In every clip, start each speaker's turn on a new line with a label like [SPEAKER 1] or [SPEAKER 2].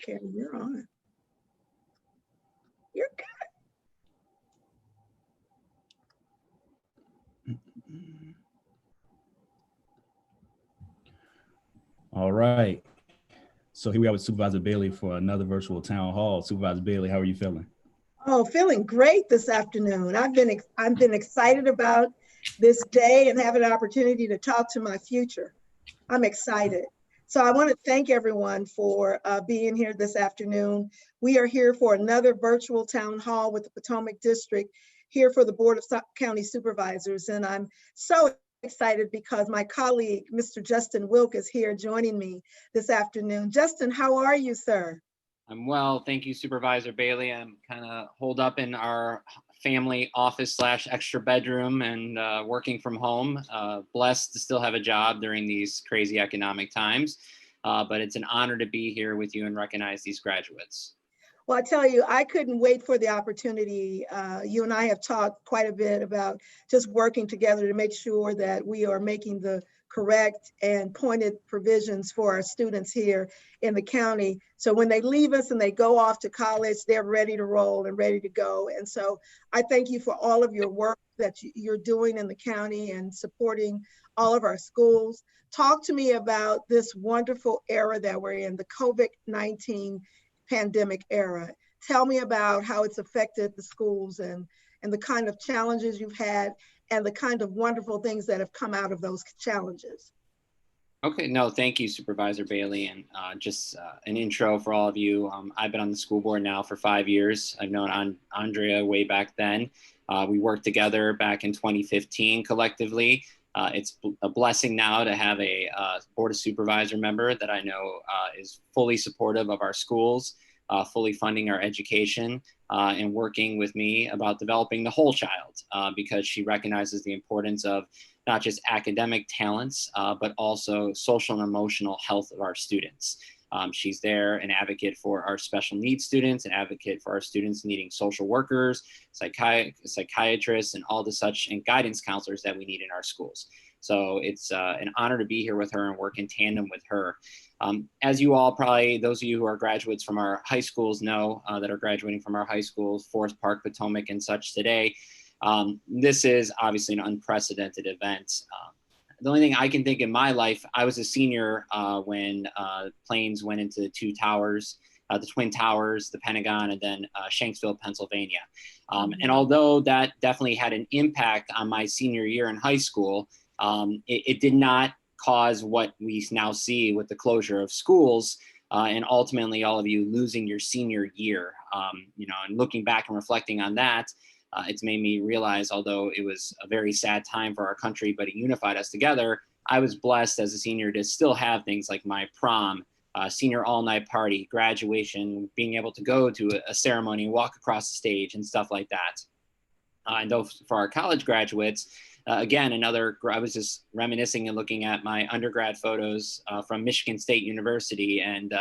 [SPEAKER 1] Karen, you're on. You're good.
[SPEAKER 2] All right. So here we are with Supervisor Bailey for another virtual town hall. Supervisor Bailey, how are you feeling?
[SPEAKER 1] Oh, feeling great this afternoon. I've been excited about this day and have an opportunity to talk to my future. I'm excited. So I want to thank everyone for being here this afternoon. We are here for another virtual town hall with the Potomac District, here for the Board of County Supervisors. And I'm so excited because my colleague, Mr. Justin Wilk, is here joining me this afternoon. Justin, how are you, sir?
[SPEAKER 3] I'm well, thank you, Supervisor Bailey. I'm kind of holed up in our family office / extra bedroom and working from home. Blessed to still have a job during these crazy economic times, but it's an honor to be here with you and recognize these graduates.
[SPEAKER 1] Well, I tell you, I couldn't wait for the opportunity. You and I have talked quite a bit about just working together to make sure that we are making the correct and pointed provisions for our students here in the county. So when they leave us and they go off to college, they're ready to roll and ready to go. And so I thank you for all of your work that you're doing in the county and supporting all of our schools. Talk to me about this wonderful era that we're in, the COVID-19 pandemic era. Tell me about how it's affected the schools and the kind of challenges you've had and the kind of wonderful things that have come out of those challenges.
[SPEAKER 3] Okay, no, thank you, Supervisor Bailey. And just an intro for all of you. I've been on the school board now for 5 years. I've known Andrea way back then. We worked together back in 2015 collectively. It's a blessing now to have a Board of Supervisor member that I know is fully supportive of our schools, fully funding our education, and working with me about developing the whole child because she recognizes the importance of not just academic talents, but also social and emotional health of our students. She's there, an advocate for our special needs students, an advocate for our students needing social workers, psychiatrists, and all the such and guidance counselors that we need in our schools. So it's an honor to be here with her and work in tandem with her. As you all probably, those of you who are graduates from our high schools know that are graduating from our high schools, Forest Park, Potomac, and such today, this is obviously an unprecedented event. The only thing I can think in my life, I was a senior when planes went into the two towers, the Twin Towers, the Pentagon, and then Shanksville, Pennsylvania. And although that definitely had an impact on my senior year in high school, it did not cause what we now see with the closure of schools and ultimately all of you losing your senior year. And looking back and reflecting on that, it's made me realize, although it was a very sad time for our country, but it unified us together, I was blessed as a senior to still have things like my prom, senior all-night party, graduation, being able to go to a ceremony, walk across the stage and stuff like that. And though for our college graduates, again, I was just reminiscing and looking at my undergrad photos from Michigan State University, and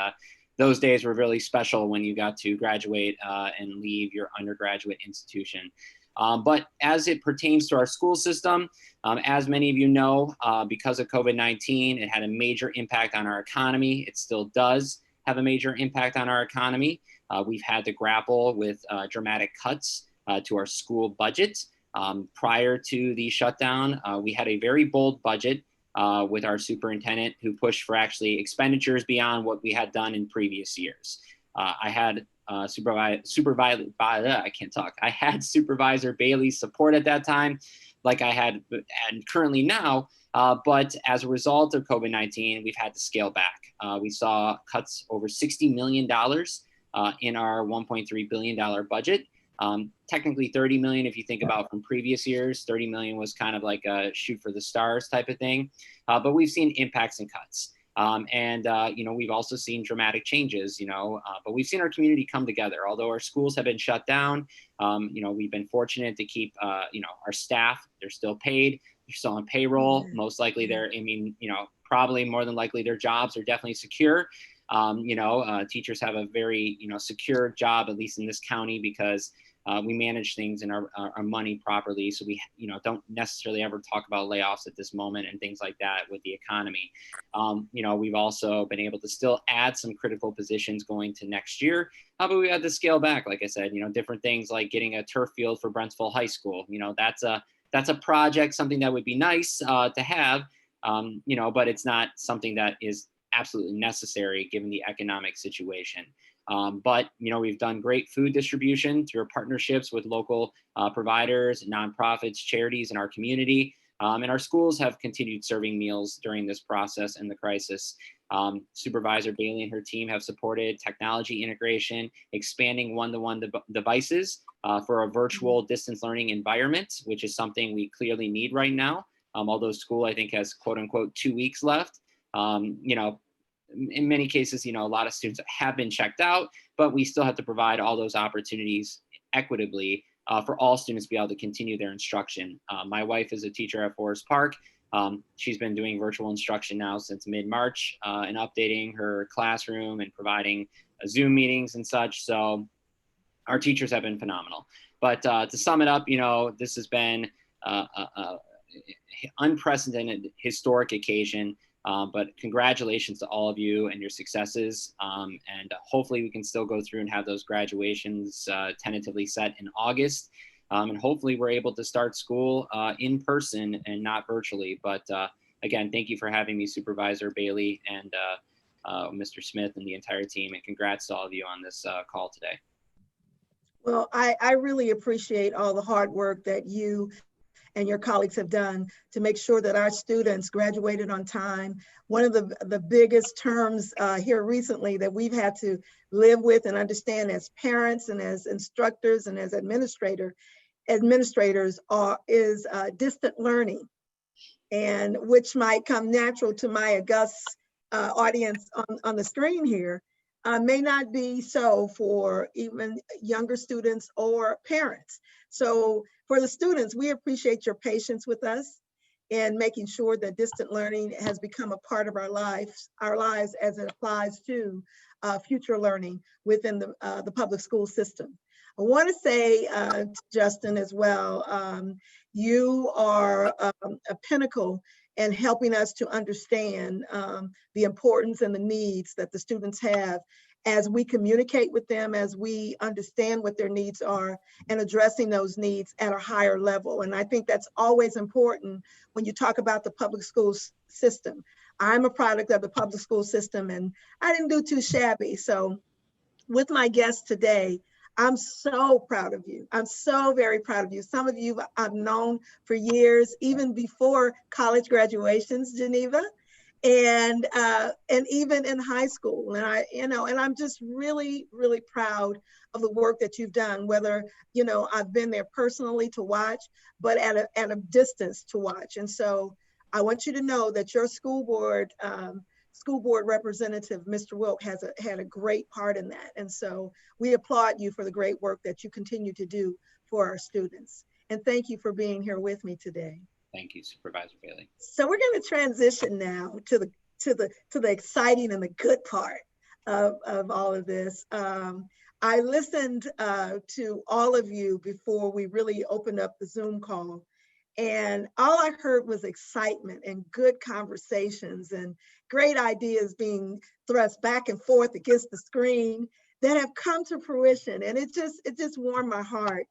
[SPEAKER 3] those days were really special when you got to graduate and leave your undergraduate institution. But as it pertains to our school system, as many of you know, because of COVID-19, it had a major impact on our economy. It still does have a major impact on our economy. We've had to grapple with dramatic cuts to our school budget. Prior to the shutdown, we had a very bold budget with our superintendent who pushed for actually expenditures beyond what we had done in previous years. I had Supervisor Bailey's support at that time, like I had and currently now, but as a result of COVID-19, we've had to scale back. We saw cuts over $60 million in our $1.3 billion budget. Technically 30 million if you think about from previous years. 30 million was kind of like a shoot for the stars type of thing, but we've seen impacts and cuts. We've also seen dramatic changes, but we've seen our community come together. Although our schools have been shut down, we've been fortunate to keep, our staff, they're still paid, they're still on payroll. Most likely probably more than likely their jobs are definitely secure. Teachers have a very, secure job, at least in this county, because we manage things and our money properly. So we, don't necessarily ever talk about layoffs at this moment and things like that with the economy. We've also been able to still add some critical positions going to next year. But we had to scale back, like I said, different things like getting a turf field for Brentsville High School. That's a project, something that would be nice to have, but it's not something that is absolutely necessary given the economic situation. But we've done great food distribution through our partnerships with local providers, nonprofits, charities in our community. And our schools have continued serving meals during this process and the crisis. Supervisor Bailey and her team have supported technology integration, expanding one-to-one devices for a virtual distance learning environment, which is something we clearly need right now. Although school, I think, has quote unquote 2 weeks left. In many cases, a lot of students have been checked out, but we still have to provide all those opportunities equitably for all students to be able to continue their instruction. My wife is a teacher at Forest Park. She's been doing virtual instruction now since mid-March and updating her classroom and providing Zoom meetings and such. So our teachers have been phenomenal. But to sum it up, this has been an unprecedented, historic occasion. But congratulations to all of you and your successes. And hopefully we can still go through and have those graduations tentatively set in August. And hopefully we're able to start school in person and not virtually. But again, thank you for having me, Supervisor Bailey and Mr. Smith and the entire team. And congrats to all of you on this call today.
[SPEAKER 1] Well, I really appreciate all the hard work that you and your colleagues have done to make sure that our students graduated on time. One of the biggest terms here recently that we've had to live with and understand as parents and as instructors and as administrators is distant learning, and which might come natural to my august audience on the screen here, may not be so for even younger students or parents. So for the students, we appreciate your patience with us in making sure that distant learning has become a part of our lives as it applies to future learning within the public school system. I want to say to Justin as well, you are a pinnacle in helping us to understand the importance and the needs that the students have as we communicate with them, as we understand what their needs are and addressing those needs at a higher level. And I think that's always important when you talk about the public school system. I'm a product of the public school system and I didn't do too shabby. So with my guest today, I'm so proud of you. I'm so very proud of you. Some of you I've known for years, even before college graduations, Geneva. And even in high school, and I'm just really, really proud of the work that you've done. Whether I've been there personally to watch, but at a distance to watch. And so I want you to know that your school board representative, Mr. Wilk, had a great part in that. And so we applaud you for the great work that you continue to do for our students. And thank you for being here with me today.
[SPEAKER 3] Thank you, Supervisor Bailey.
[SPEAKER 1] So we're going to transition now to the exciting and the good part of all of this. I listened to all of you before we really opened up the Zoom call, and all I heard was excitement and good conversations and great ideas being thrust back and forth against the screen that have come to fruition. And it just warmed my heart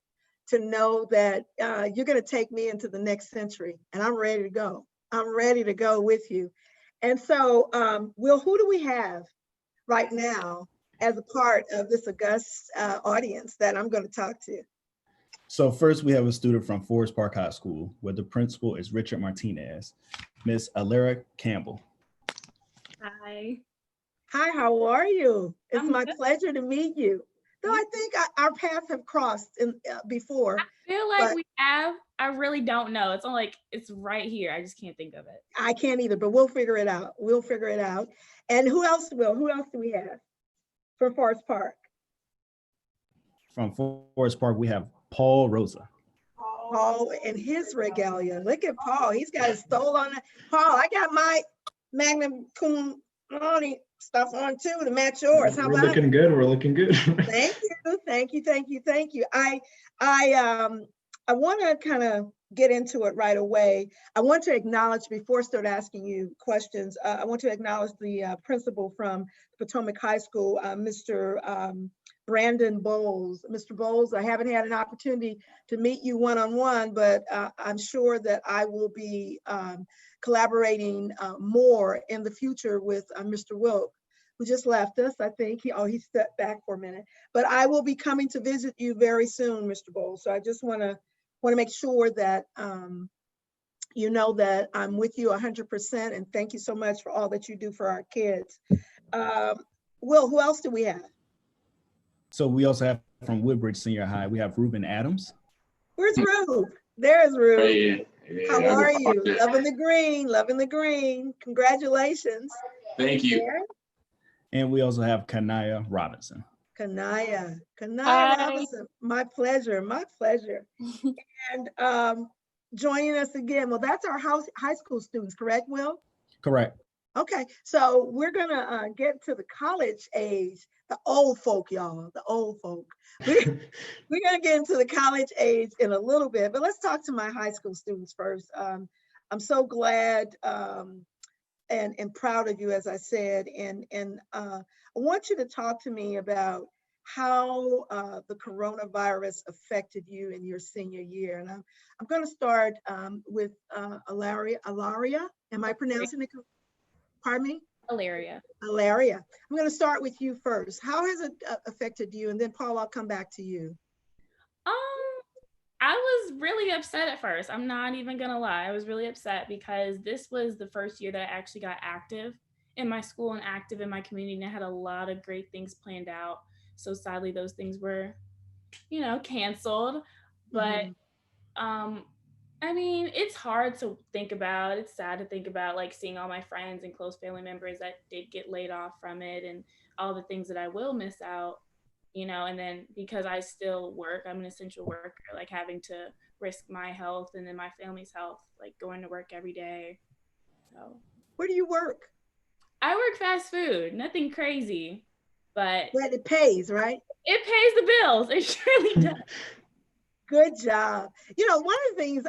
[SPEAKER 1] to know that you're going to take me into the next century, and I'm ready to go. I'm ready to go with you. And so, Will, who do we have right now as a part of this august audience that I'm going to talk to?
[SPEAKER 2] So first, we have a student from Forest Park High School, where the principal is Richard Martinez, Miss Alera Campbell.
[SPEAKER 4] Hi.
[SPEAKER 1] Hi, how are you? It's
[SPEAKER 4] I'm
[SPEAKER 1] my
[SPEAKER 4] good.
[SPEAKER 1] pleasure to meet you. Though I think our paths have crossed before.
[SPEAKER 4] I feel like
[SPEAKER 1] but
[SPEAKER 4] we have. I really don't know. It's only like it's right here. I just can't think of it.
[SPEAKER 1] I can't either, but we'll figure it out. We'll figure it out. And who else will? Who else do we have from Forest Park?
[SPEAKER 2] From Forest Park, we have Paul Rosa.
[SPEAKER 1] Paul and his regalia. Look at Paul. He's got his stole on it. Paul, I got my magna cum laude stuff on too to match yours. How
[SPEAKER 5] We're
[SPEAKER 1] about
[SPEAKER 5] looking good. We're looking good.
[SPEAKER 1] Thank you, thank you, thank you, thank you. I want to kind of get into it right away. I want to acknowledge, before I start asking you questions, I want to acknowledge the principal from Potomac High School, Mr. Brandon Bowles. Mr. Bowles, I haven't had an opportunity to meet you one-on-one, but I'm sure that I will be collaborating more in the future with Mr. Wilk, who just left us. I think he stepped back for a minute, but I will be coming to visit you very soon, Mr. Bowles. So I just want to make sure that you know that I'm with you 100%, and thank you so much for all that you do for our kids. Will, who else do we have?
[SPEAKER 2] So we also have from Woodbridge Senior High, we have Ruben Adams.
[SPEAKER 1] Where's Rube? There's Rube.
[SPEAKER 6] Hey,
[SPEAKER 1] How are you? Loving the green, loving the green. Congratulations.
[SPEAKER 6] Thank you.
[SPEAKER 1] There.
[SPEAKER 2] And we also have Kanaya Robinson.
[SPEAKER 1] Kanaya
[SPEAKER 7] Hi.
[SPEAKER 1] Robinson. My pleasure, my pleasure. And joining us again, well, that's our high school students, correct, Will?
[SPEAKER 2] Correct.
[SPEAKER 1] Okay, so we're gonna get to the college age, the old folk, y'all, the old folk. We're gonna get into the college age in a little bit, but let's talk to my high school students first. I'm so glad and proud of you, as I said, and I want you to talk to me about how the coronavirus affected you in your senior year. And I'm gonna start with Alaria. Am I pronouncing it? Pardon me?
[SPEAKER 4] Alaria.
[SPEAKER 1] Alaria. I'm going to start with you first. How has it affected you? And then Paul, I'll come back to you.
[SPEAKER 4] I was really upset at first. I'm not even gonna lie. I was really upset because this was the first year that I actually got active in my school and active in my community, and I had a lot of great things planned out. So sadly, those things were, canceled. But I mean, it's hard to think about. It's sad to think about, like, seeing all my friends and close family members that did get laid off from it and all the things that I will miss out, and then because I still work, I'm an essential worker, like having to risk my health and then my family's health, like going to work every day. So
[SPEAKER 1] Where do you work?
[SPEAKER 4] I work fast food, nothing crazy, but
[SPEAKER 1] Well, it pays, right?
[SPEAKER 4] it pays the bills. It surely does.
[SPEAKER 1] Good job. One of the things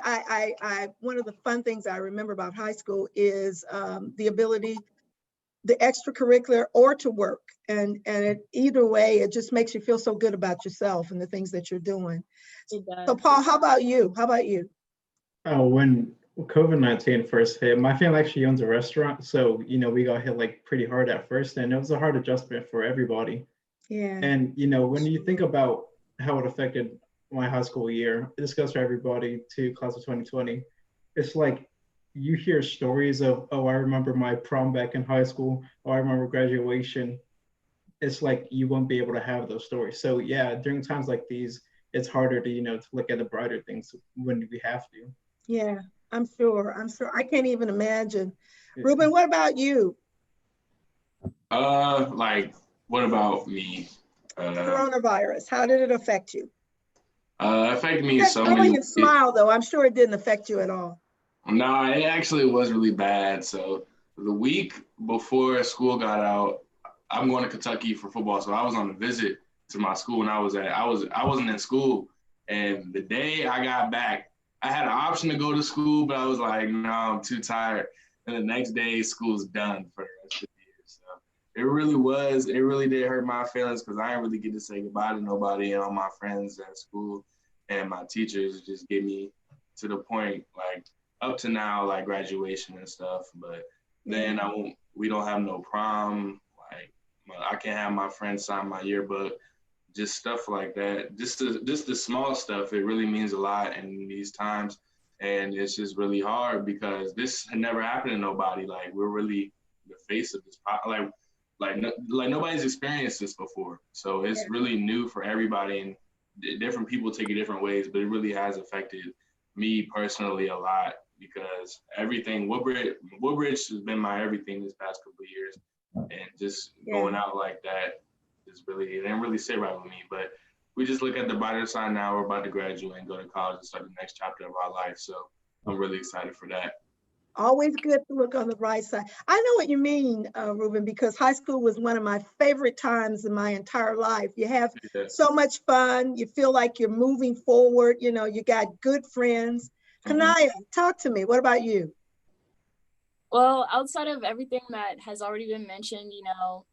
[SPEAKER 1] one of the fun things I remember about high school is the ability, the extracurricular or to work. And either way, it just makes you feel so good about yourself and the things that you're doing.
[SPEAKER 4] It does.
[SPEAKER 1] So Paul, how about you?
[SPEAKER 5] Oh, when COVID-19 first hit, my family actually owns a restaurant. So, we got hit like pretty hard at first, and it was a hard adjustment for everybody.
[SPEAKER 1] Yeah.
[SPEAKER 5] And, when you think about how it affected my high school year, this goes for everybody to class of 2020. It's like you hear stories of, oh, I remember my prom back in high school, or I remember graduation. It's like you won't be able to have those stories. So yeah, during times like these, it's harder to, to look at the brighter things when we have to.
[SPEAKER 1] Yeah, I'm sure. I can't even imagine.
[SPEAKER 5] Yeah.
[SPEAKER 1] Ruben, what about you?
[SPEAKER 6] What about me?
[SPEAKER 1] Coronavirus, how did it affect you?
[SPEAKER 6] Affected me so
[SPEAKER 1] Only
[SPEAKER 6] many.
[SPEAKER 1] you smile though. I'm sure it didn't affect you at all.
[SPEAKER 6] No, it actually was really bad. So the week before school got out, I'm going to Kentucky for football. So I was on a visit to my school, and I wasn't in school. And the day I got back, I had an option to go to school, but I was like, no, I'm too tired. And the next day, school's done for the rest of the year. So it really did hurt my feelings because I didn't really get to say goodbye to nobody and all my friends at school. And my teachers just get me to the point, like, up to now, like graduation and stuff. But then we don't have no prom. Like, I can't have my friends sign my yearbook. Just stuff like that. Just the small stuff. It really means a lot in these times. And it's just really hard because this had never happened to nobody. Like, we're really the face of this. Like nobody's experienced this before. So it's really new for everybody. And different people take it different ways, but it really has affected me personally a lot because everything, Woodbridge has been my everything this past couple of years. And just going out like that is really, it didn't really sit right with me, but we just look at the brighter side now. We're about to graduate and go to college and start the next chapter of our life. So I'm really excited for that.
[SPEAKER 1] Always good to look on the bright side. I know what you mean, Ruben, because high school was one of my favorite times in my entire life. You have
[SPEAKER 6] Yeah.
[SPEAKER 1] so much fun. You feel like you're moving forward. You know, you got good friends. Kanaya, talk to me. What about you?
[SPEAKER 7] Well, outside of everything that has already been mentioned,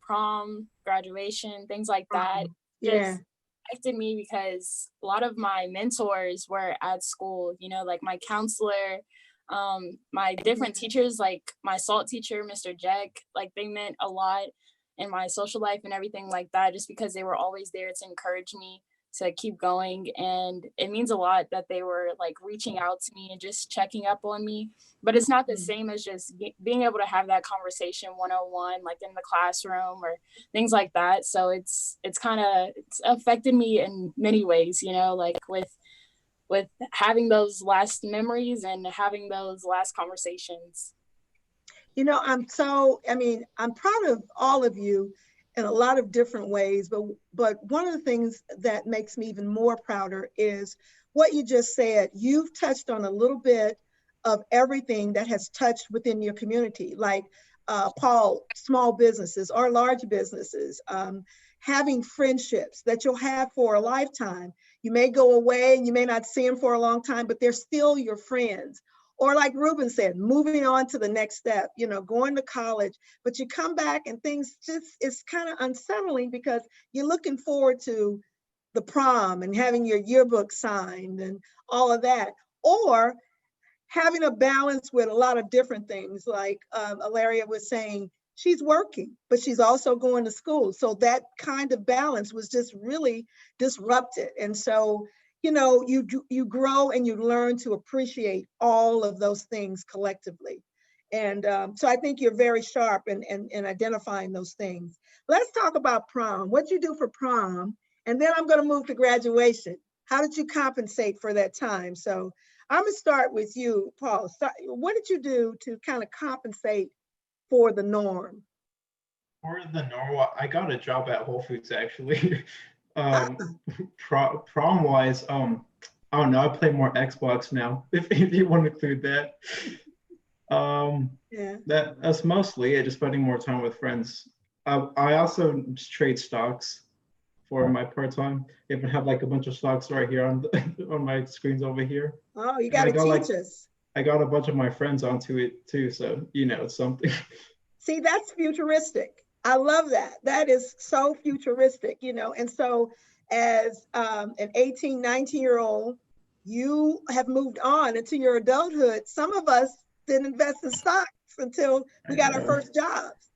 [SPEAKER 7] prom, graduation, things like that,
[SPEAKER 1] Yeah.
[SPEAKER 7] just affected me because a lot of my mentors were at school, like my counselor, my different teachers, like my SALT teacher, Mr. Jack, like they meant a lot in my social life and everything like that, just because they were always there to encourage me to keep going. And it means a lot that they were like reaching out to me and just checking up on me. But it's not the same as just being able to have that conversation one-on-one, like in the classroom or things like that. So it's affected me in many ways, like with having those last memories and having those last conversations.
[SPEAKER 1] I'm proud of all of you in a lot of different ways, but one of the things that makes me even more prouder is what you just said. You've touched on a little bit of everything that has touched within your community, like Paul, small businesses or large businesses, having friendships that you'll have for a lifetime. You may go away and you may not see them for a long time, but they're still your friends. Or like Ruben said, moving on to the next step, going to college, but you come back and things it's kind of unsettling because you're looking forward to the prom and having your yearbook signed and all of that. Or having a balance with a lot of different things, like Alaria was saying, she's working, but she's also going to school. So that kind of balance was just really disrupted. And so, you grow and you learn to appreciate all of those things collectively. And so I think you're very sharp in identifying those things. Let's talk about prom. What'd you do for prom? And then I'm going to move to graduation. How did you compensate for that time? So I'm going to start with you, Paul. What did you do to kind of compensate for the norm?
[SPEAKER 5] For the norm, I got a job at Whole Foods actually. Prom wise, I don't know. I play more Xbox now, if you want to include that.
[SPEAKER 1] Yeah.
[SPEAKER 5] That's mostly it. Just spending more time with friends. I also trade stocks for my part time. I even have like a bunch of stocks right here on on my screens over here.
[SPEAKER 1] Oh, you got to teach us.
[SPEAKER 5] I got a bunch of my friends onto it too, so it's something.
[SPEAKER 1] See, that's futuristic. I love that. That is so futuristic, And so as an 18, 19-year-old, you have moved on into your adulthood. Some of us didn't invest in stocks until we got our first jobs.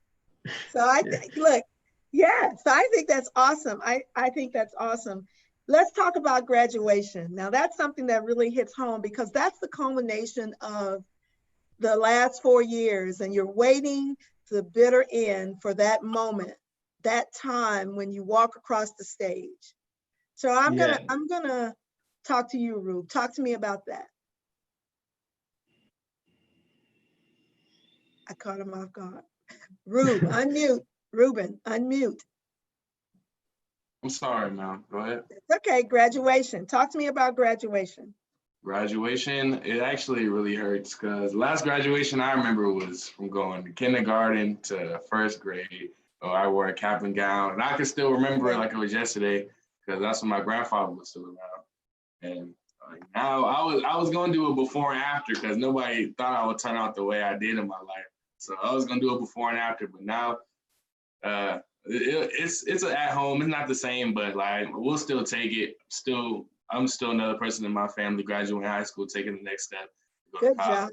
[SPEAKER 1] So I think, look, yeah, so I think that's awesome. I think that's awesome. Let's talk about graduation. Now that's something that really hits home because that's the culmination of the last 4 years, and you're waiting to the bitter end for that moment, that time when you walk across the stage. So I'm gonna talk to you, Rube. Talk to me about that. I caught him off guard. Rube, unmute. Ruben, unmute.
[SPEAKER 6] I'm sorry, ma'am. Go ahead.
[SPEAKER 1] It's okay. Graduation. Talk to me about graduation.
[SPEAKER 6] Graduation, it actually really hurts because last graduation I remember was from going to kindergarten to first grade. I wore a cap and gown, and I can still remember it like it was yesterday because that's when my grandfather was still around. And now I was going to do it before and after because nobody thought I would turn out the way I did in my life. So I was going to do it before and after, but now it's at home. It's not the same, but like we'll still take it. I'm still another person in my family graduating high school, taking the next step.
[SPEAKER 1] Good job.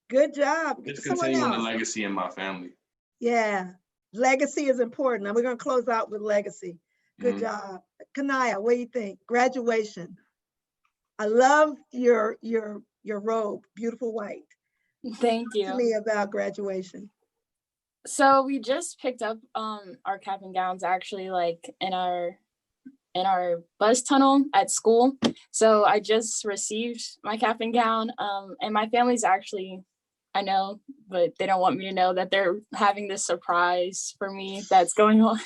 [SPEAKER 1] Good job.
[SPEAKER 6] Just continuing the legacy in my family.
[SPEAKER 1] Yeah, legacy is important. Now we're going to close out with legacy. Good job. Kanaya, what do you think? Graduation. I love your robe, beautiful white.
[SPEAKER 7] Thank you.
[SPEAKER 1] Talk to me about graduation.
[SPEAKER 7] So we just picked up our cap and gowns actually like in our bus tunnel at school. So I just received my cap and gown and my family's actually, I know, but they don't want me to know that they're having this surprise for me that's going on.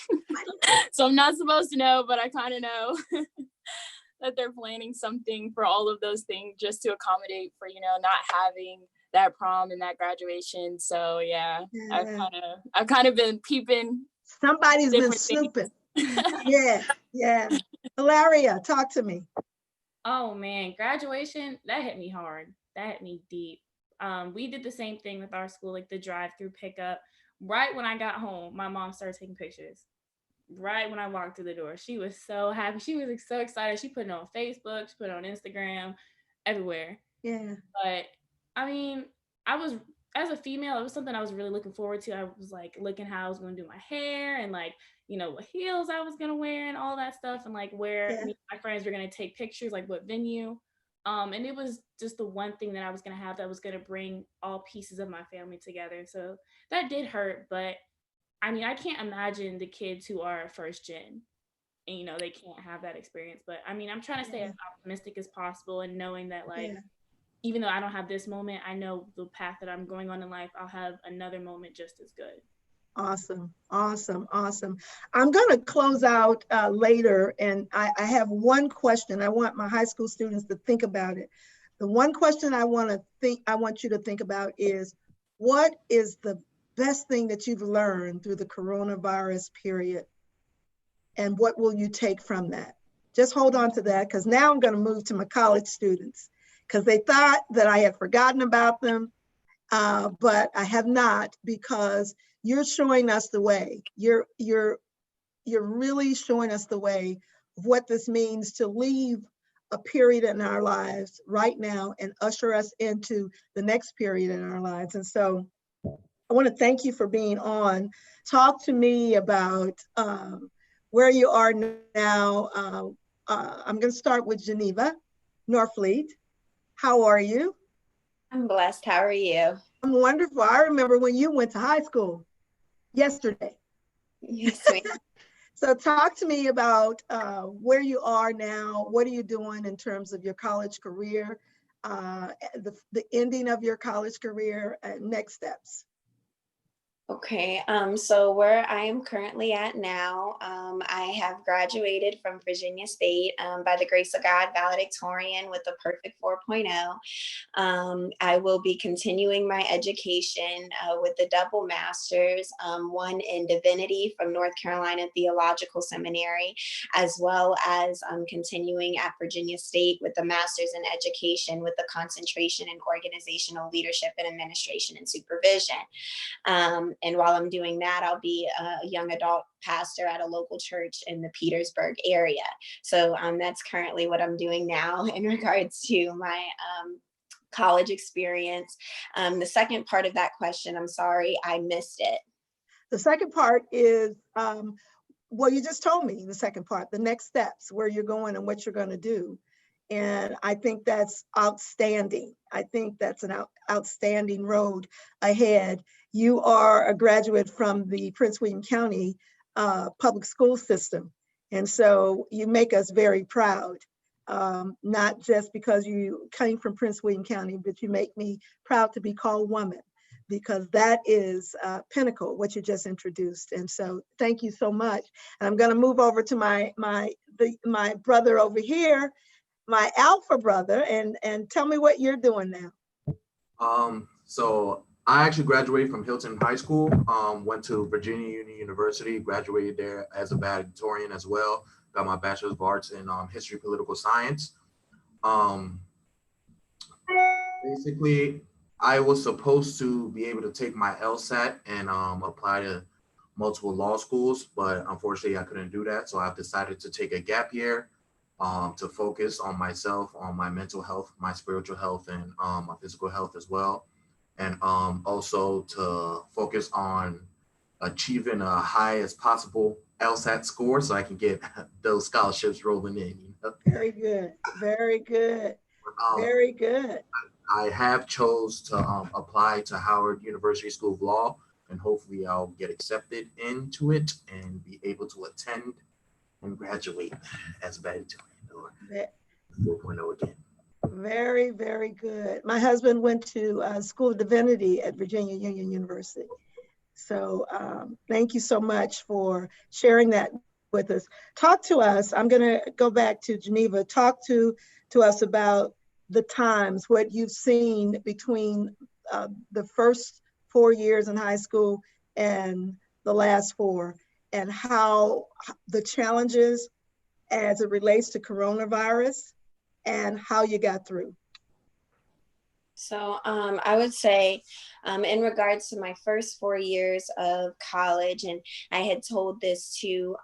[SPEAKER 7] So I'm not supposed to know, but I kind of know that they're planning something for all of those things just to accommodate for, not having that prom and that graduation. So yeah,
[SPEAKER 1] Yeah.
[SPEAKER 7] I've kind of been peeping.
[SPEAKER 1] Somebody's been
[SPEAKER 7] different things.
[SPEAKER 1] snooping. Yeah, yeah. Hilaria, talk to me.
[SPEAKER 4] Oh man, graduation, that hit me hard. That hit me deep. We did the same thing with our school, like the drive-through pickup. Right when I got home, my mom started taking pictures. Right when I walked through the door, she was so happy. She was like, so excited. She put it on Facebook, she put it on Instagram, everywhere.
[SPEAKER 1] Yeah.
[SPEAKER 4] But I mean, I was, as a female, it was something I was really looking forward to. I was like looking how I was going to do my hair and like, you know, what heels I was going to wear and all that stuff, and like where
[SPEAKER 1] Yeah.
[SPEAKER 4] me and my friends were going to take pictures, like what venue. And it was just the one thing that I was going to have that was going to bring all pieces of my family together. So that did hurt, but I mean, I can't imagine the kids who are first gen and, you know, they can't have that experience. But I mean, I'm trying to stay
[SPEAKER 1] Yeah.
[SPEAKER 4] as optimistic as possible and knowing that, like,
[SPEAKER 1] Yeah.
[SPEAKER 4] even though I don't have this moment, I know the path that I'm going on in life, I'll have another moment just as good.
[SPEAKER 1] Awesome, awesome, awesome. I'm going to close out later, and I have one question. I want my high school students to think about it. The one question I want you to think about is, what is the best thing that you've learned through the coronavirus period? And what will you take from that? Just hold on to that, because now I'm going to move to my college students, because they thought that I had forgotten about them, but I have not, because you're showing us the way. You're really showing us the way of what this means to leave a period in our lives right now and usher us into the next period in our lives. And so I want to thank you for being on. Talk to me about where you are now. I'm going to start with Geneva Norfleet. How are you?
[SPEAKER 8] I'm blessed. How are you?
[SPEAKER 1] I'm wonderful. I remember when you went to high school yesterday.
[SPEAKER 8] Yes, ma'am.
[SPEAKER 1] So talk to me about where you are now. What are you doing in terms of your college career, the ending of your college career, and next steps?
[SPEAKER 8] Okay, so where I am currently at now, I have graduated from Virginia State by the grace of God, valedictorian with a perfect 4.0. I will be continuing my education with the double masters, one in divinity from North Carolina Theological Seminary, as well as continuing at Virginia State with the master's in education with the concentration in organizational leadership and administration and supervision. And while I'm doing that, I'll be a young adult pastor at a local church in the Petersburg area. So that's currently what I'm doing now in regards to my college experience. The second part of that question, I'm sorry, I missed it.
[SPEAKER 1] The second part is, well, you just told me the second part, the next steps, where you're going and what you're going to do. And I think that's outstanding. I think that's an outstanding road ahead. You are a graduate from the Prince William County public school system. And so you make us very proud, not just because you came from Prince William County, but you make me proud to be called woman, because that is pinnacle, what you just introduced. And so thank you so much. And I'm gonna move over to my brother over here, my alpha brother, and tell me what you're doing now.
[SPEAKER 9] So I actually graduated from Hilton High School, went to Virginia Union University, graduated there as a valedictorian as well, got my Bachelor's of Arts in History Political Science. Basically, I was supposed to be able to take my LSAT and apply to multiple law schools, but unfortunately I couldn't do that. So I've decided to take a gap year to focus on myself, on my mental health, my spiritual health, and my physical health as well. And also to focus on achieving a high as possible LSAT score so I can get those scholarships rolling in. You know?
[SPEAKER 1] Very good, very good, very good.
[SPEAKER 9] I have chose to apply to Howard University School of Law, and hopefully I'll get accepted into it and be able to attend and graduate as a valedictorian or 4.0 again.
[SPEAKER 1] Very, very good. My husband went to School of Divinity at Virginia Union University. So thank you so much for sharing that with us. Talk to us. I'm going to go back to Geneva. Talk to us about the times, what you've seen between the first 4 years in high school and the last 4, and how the challenges as it relates to coronavirus and how you got through.
[SPEAKER 8] So I would say in regards to my first 4 years of college, and I had told this to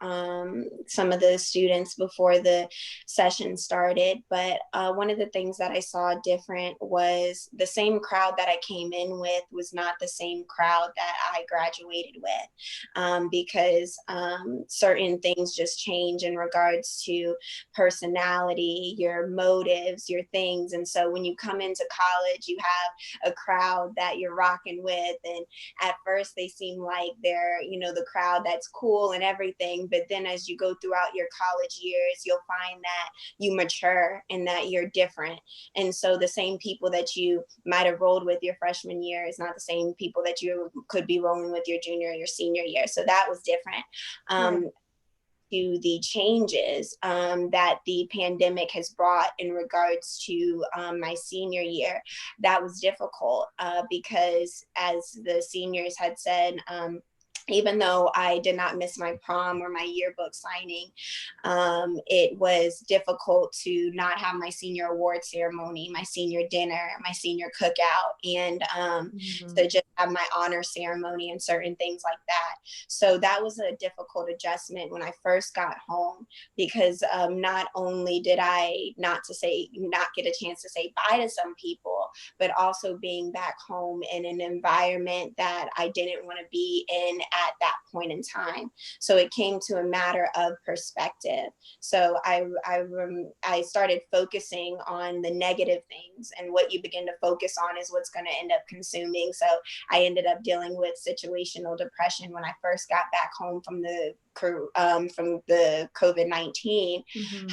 [SPEAKER 8] some of the students before the session started, but one of the things that I saw different was the same crowd that I came in with was not the same crowd that I graduated with, because certain things just change in regards to personality, your motives, your things. And so when you come into college, you have a crowd that you're rocking with, and at first they seem like they're, you know, the crowd that's cool and everything, but then as you go throughout your college years, you'll find that you mature and that you're different. And so the same people that you might have rolled with your freshman year is not the same people that you could be rolling with your junior or your senior year. So that was different. To the changes that the pandemic has brought in regards to my senior year, that was difficult because, as the seniors had said, even though I did not miss my prom or my yearbook signing, it was difficult to not have my senior award ceremony, my senior dinner, my senior cookout, and to just have my honor ceremony and certain things like that. So that was a difficult adjustment when I first got home, because not only did I not get a chance to say bye to some people, but also being back home in an environment that I didn't want to be in at that point in time. So it came to a matter of perspective. So I started focusing on the negative things, and what you begin to focus on is what's going to end up consuming. So I ended up dealing with situational depression when I first got back home from the COVID-19.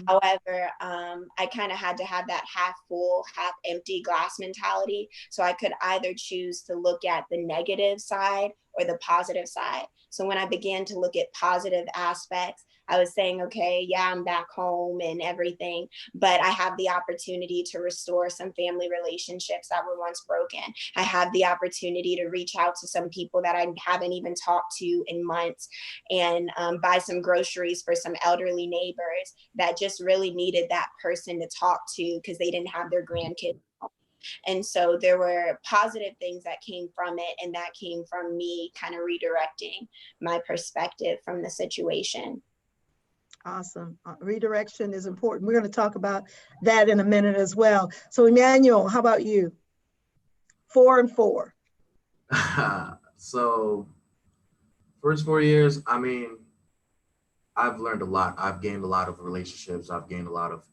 [SPEAKER 8] However, I kind of had to have that half full, half empty glass mentality. So I could either choose to look at the negative side or the positive side. So when I began to look at positive aspects, I was saying, okay, yeah, I'm back home and everything, but I have the opportunity to restore some family relationships that were once broken. I have the opportunity to reach out to some people that I haven't even talked to in months, and buy some groceries for some elderly neighbors that just really needed that person to talk to because they didn't have their grandkids. And so there were positive things that came from it, and that came from me kind of redirecting my perspective from the situation.
[SPEAKER 1] Awesome. Redirection is important. We're going to talk about that in a minute as well. So Emmanuel, how about you? 4 and 4.
[SPEAKER 9] So first 4 years, I mean, I've learned a lot. I've gained a lot of relationships. I've gained a lot of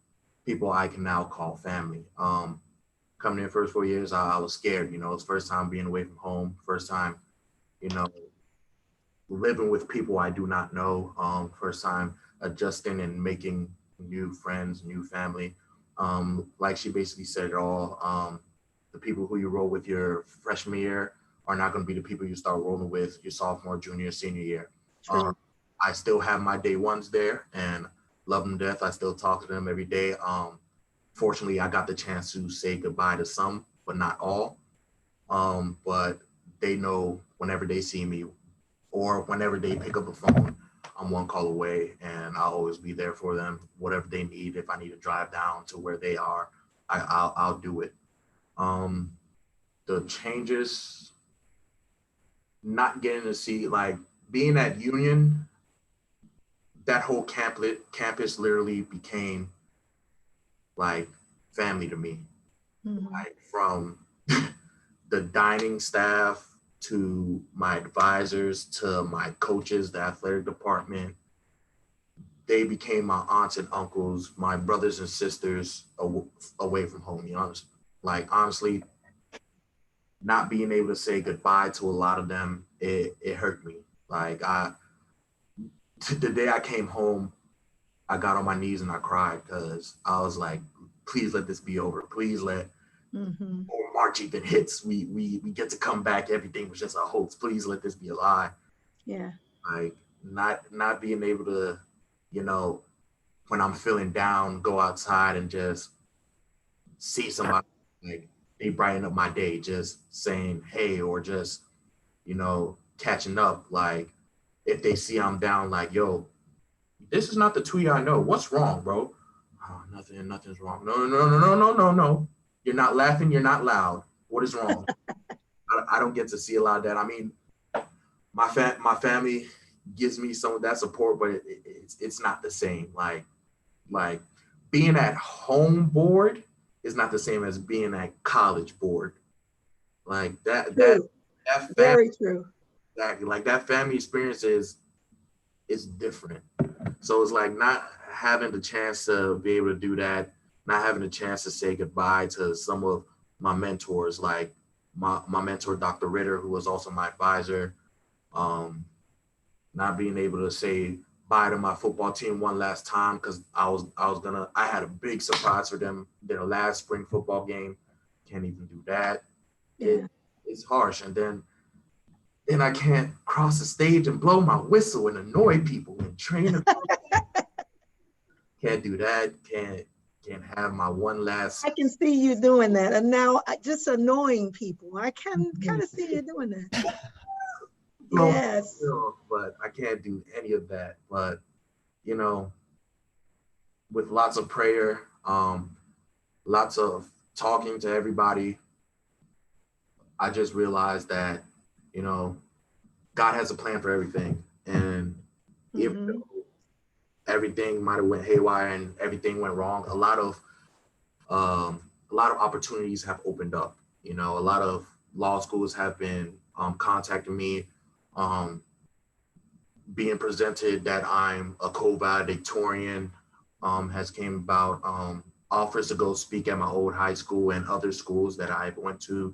[SPEAKER 9] people I can now call family. Coming in first 4 years, I was scared. You know, it's first time being away from home, first time, you know, living with people I do not know, first time adjusting and making new friends, new family. Like she basically said it all. The people who you roll with your freshman year are not going to be the people you start rolling with your sophomore, junior, senior year. I still have my day ones there and love them to death. I still talk to them every day. Fortunately, I got the chance to say goodbye to some, but not all. But they know whenever they see me or whenever they pick up the phone, I'm one call away, and I'll always be there for them. Whatever they need, if I need to drive down to where they are, I'll do it. The changes, not getting to see, like being at Union, that whole campus literally became like family to me. Like from the dining staff to my advisors to my coaches, the athletic department, they became my aunts and uncles, my brothers and sisters away from home. You know, like honestly, not being able to say goodbye to a lot of them, it hurt me. Like the day I came home, I got on my knees and I cried because I was like, please let this be over. Please let or March even hits. We get to come back. Everything was just a hoax. Please let this be a lie.
[SPEAKER 1] Yeah.
[SPEAKER 9] Like not being able to, you know, when I'm feeling down, go outside and just see somebody, like they brighten up my day, just saying hey, or just, catching up. Like if they see I'm down, like, yo, this is not the tweet I know. What's wrong, bro? Oh, nothing's wrong. No. You're not laughing, you're not loud. What is wrong? I don't get to see a lot of that. I mean, my family gives me some of that support, but it's not the same. Like being at home bored is not the same as being at college bored. Like that
[SPEAKER 1] True.
[SPEAKER 9] family,
[SPEAKER 1] Very true.
[SPEAKER 9] exactly, like that family experience is different. So it's like not having the chance to be able to do that, not having the chance to say goodbye to some of my mentors, like my mentor, Dr. Ritter, who was also my advisor, not being able to say bye to my football team one last time because I had a big surprise for them their last spring football game. Can't even do that.
[SPEAKER 1] Yeah.
[SPEAKER 9] It's harsh. And then I can't cross the stage and blow my whistle and annoy people and train. Can't do that. Can't have my one last.
[SPEAKER 1] I can see you doing that. And now just annoying people. I can kind of see you doing that. Yes.
[SPEAKER 9] But I can't do any of that. But, with lots of prayer, lots of talking to everybody, I just realized that, God has a plan for everything. And even though everything might have went haywire and everything went wrong, a lot of opportunities have opened up. A lot of law schools have been contacting me, being presented that I'm a co-valedictorian, has came about, offers to go speak at my old high school and other schools that I went to.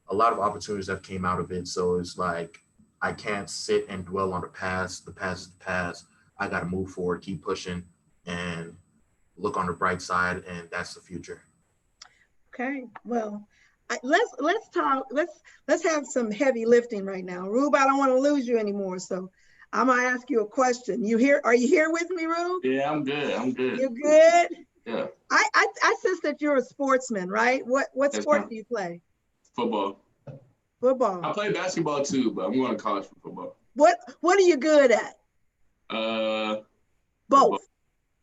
[SPEAKER 9] A lot of opportunities have came out of it. So it's like, I can't sit and dwell on the past. The past is the past. I got to move forward, keep pushing, and look on the bright side, and that's the future.
[SPEAKER 1] Okay, well, let's talk. Let's have some heavy lifting right now, Rube. I don't want to lose you anymore, so I'm gonna ask you a question. Are you here with me, Rube?
[SPEAKER 6] Yeah, I'm good.
[SPEAKER 1] You good?
[SPEAKER 6] Yeah.
[SPEAKER 1] I sense that you're a sportsman, right? What sport do you play?
[SPEAKER 6] Football.
[SPEAKER 1] Football.
[SPEAKER 6] I play basketball too, but I'm going to college for football.
[SPEAKER 1] What are you good at? Both.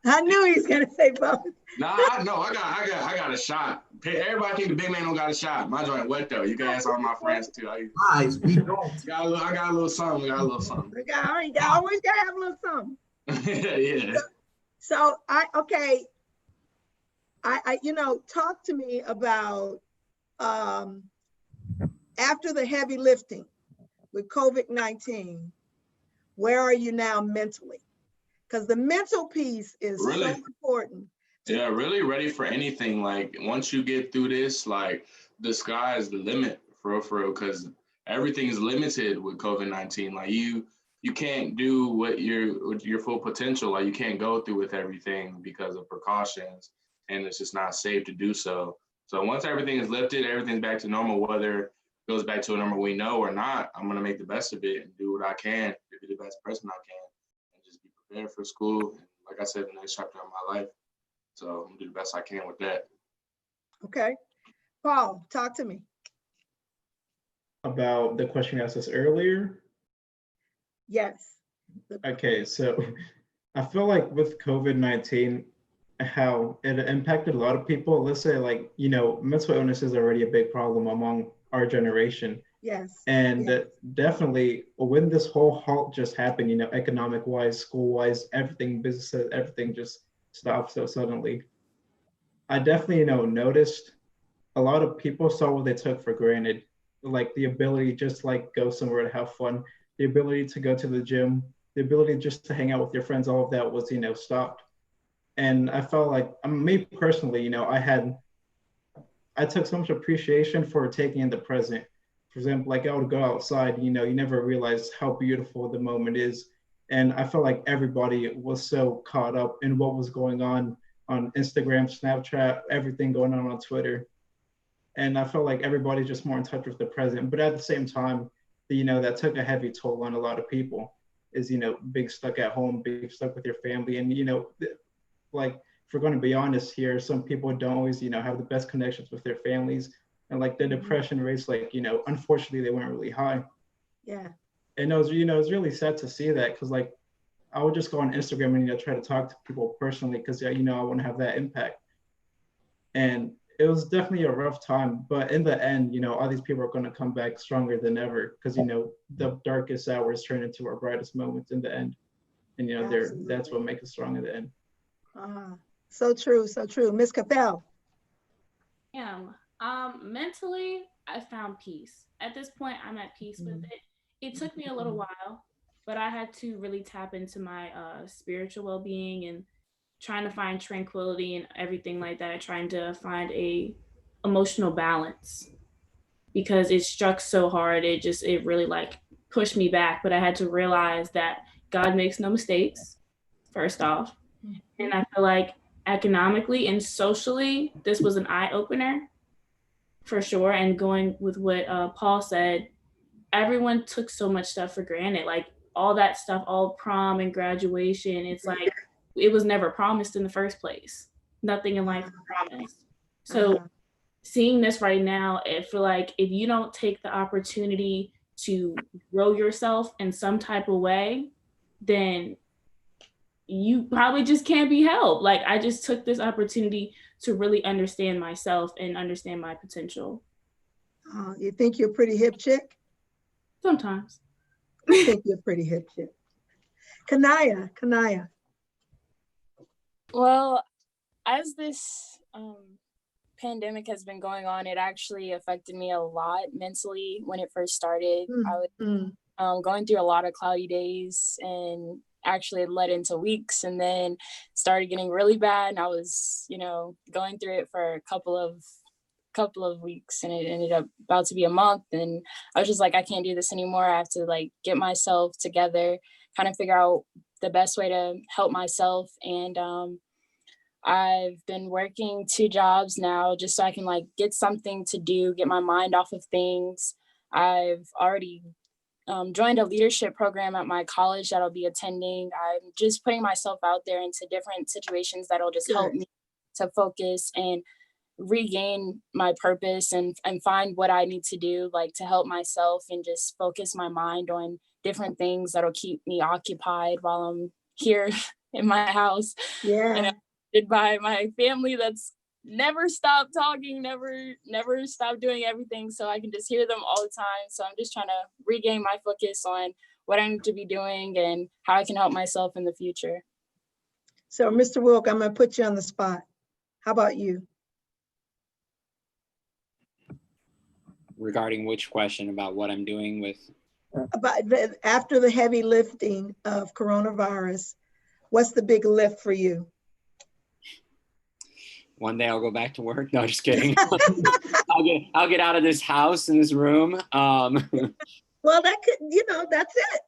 [SPEAKER 1] I knew he was gonna say both.
[SPEAKER 6] Nah, I got a shot. Everybody think the big man don't got a shot. My joint wet though. You can ask all my friends too.
[SPEAKER 9] Nice, we don't.
[SPEAKER 6] I got a little something.
[SPEAKER 1] You always gotta have a little something.
[SPEAKER 6] Yeah.
[SPEAKER 1] So I talk to me about after the heavy lifting with COVID-19, where are you now mentally? Because the mental piece is
[SPEAKER 6] really
[SPEAKER 1] so important.
[SPEAKER 6] Yeah, really ready for anything. Like once you get through this, like the sky is the limit for real, because everything is limited with COVID-19. Like you can't do what your full potential. Like you can't go through with everything because of precautions, and it's just not safe to do so. So once everything is lifted, everything's back to normal, whether it goes back to a number we know or not, I'm gonna make the best of it and do what I can to be the best person I can. Prepared for school, and like I said, the next chapter of my life. So I'm gonna do the best I can with that.
[SPEAKER 1] Okay, Paul, talk to me
[SPEAKER 5] about the question you asked us earlier.
[SPEAKER 1] Yes.
[SPEAKER 5] Okay, so I feel like with COVID-19, how it impacted a lot of people. Let's say mental illness is already a big problem among our generation.
[SPEAKER 1] Yes.
[SPEAKER 5] And definitely when this whole halt just happened, economic wise, school wise, everything, businesses, everything just stopped so suddenly. I definitely, noticed a lot of people saw what they took for granted, like the ability just go somewhere to have fun, the ability to go to the gym, the ability just to hang out with your friends, all of that was, stopped. And I felt like, me personally, I took so much appreciation for taking in the present. For example, I would go outside, you never realize how beautiful the moment is. And I felt like everybody was so caught up in what was going on Instagram, Snapchat, everything going on Twitter. And I felt like everybody's just more in touch with the present. But at the same time, that took a heavy toll on a lot of people is, being stuck at home, being stuck with your family. And, if we're going to be honest here, some people don't always, have the best connections with their families. And like the depression rates, like, unfortunately they weren't really high.
[SPEAKER 1] Yeah.
[SPEAKER 5] And it was, it was really sad to see that, because like I would just go on Instagram and try to talk to people personally, because I want to have that impact. And it was definitely a rough time, but in the end, all these people are going to come back stronger than ever, because the darkest hours turn into our brightest moments in the end, and that's what makes us strong in the end.
[SPEAKER 1] So true, so true. Miss Capel.
[SPEAKER 4] Yeah. Mentally, I found peace. At this point, I'm at peace with it. It took me a little while, but I had to really tap into my spiritual well-being and trying to find tranquility and everything like that, trying to find a emotional balance, because it struck so hard. It really like pushed me back, but I had to realize that God makes no mistakes, first off. And I feel like economically and socially, this was an eye-opener for sure. And going with what Paul said, everyone took so much stuff for granted. Like all that stuff, all prom and graduation, it's like it was never promised in the first place. Nothing in life is promised. So seeing this right now, I feel like if you don't take the opportunity to grow yourself in some type of way, then you probably just can't be helped. Like I just took this opportunity to really understand myself and understand my potential.
[SPEAKER 1] You think you're a pretty hip chick?
[SPEAKER 4] Sometimes.
[SPEAKER 1] I think you're a pretty hip chick. Kanaya.
[SPEAKER 7] Well, as this pandemic has been going on, it actually affected me a lot mentally when it first started. I was going through a lot of cloudy days, and actually it led into weeks, and then started getting really bad. And I was, going through it for a couple of weeks, and it ended up about to be a month. And I was just like, I can't do this anymore. I have to like get myself together, kind of figure out the best way to help myself. And I've been working 2 jobs now just so I can like get something to do, get my mind off of things. I've already joined a leadership program at my college that I'll be attending. I'm just putting myself out there into different situations that'll just help me to focus and regain my purpose and find what I need to do, like to help myself and just focus my mind on different things that'll keep me occupied while I'm here in my house.
[SPEAKER 1] Yeah.
[SPEAKER 7] And I'm surrounded by my family that's never stopped talking, never stopped doing everything. So I can just hear them all the time. So I'm just trying to regain my focus on what I need to be doing and how I can help myself in the future.
[SPEAKER 1] So Mr. Wilk, I'm gonna put you on the spot. How about you?
[SPEAKER 3] Regarding which question? About what I'm doing with?
[SPEAKER 1] After the heavy lifting of coronavirus, what's the big lift for you?
[SPEAKER 3] One day I'll go back to work. No, just kidding. I'll get out of this house in this room.
[SPEAKER 1] Well, that could, that's it.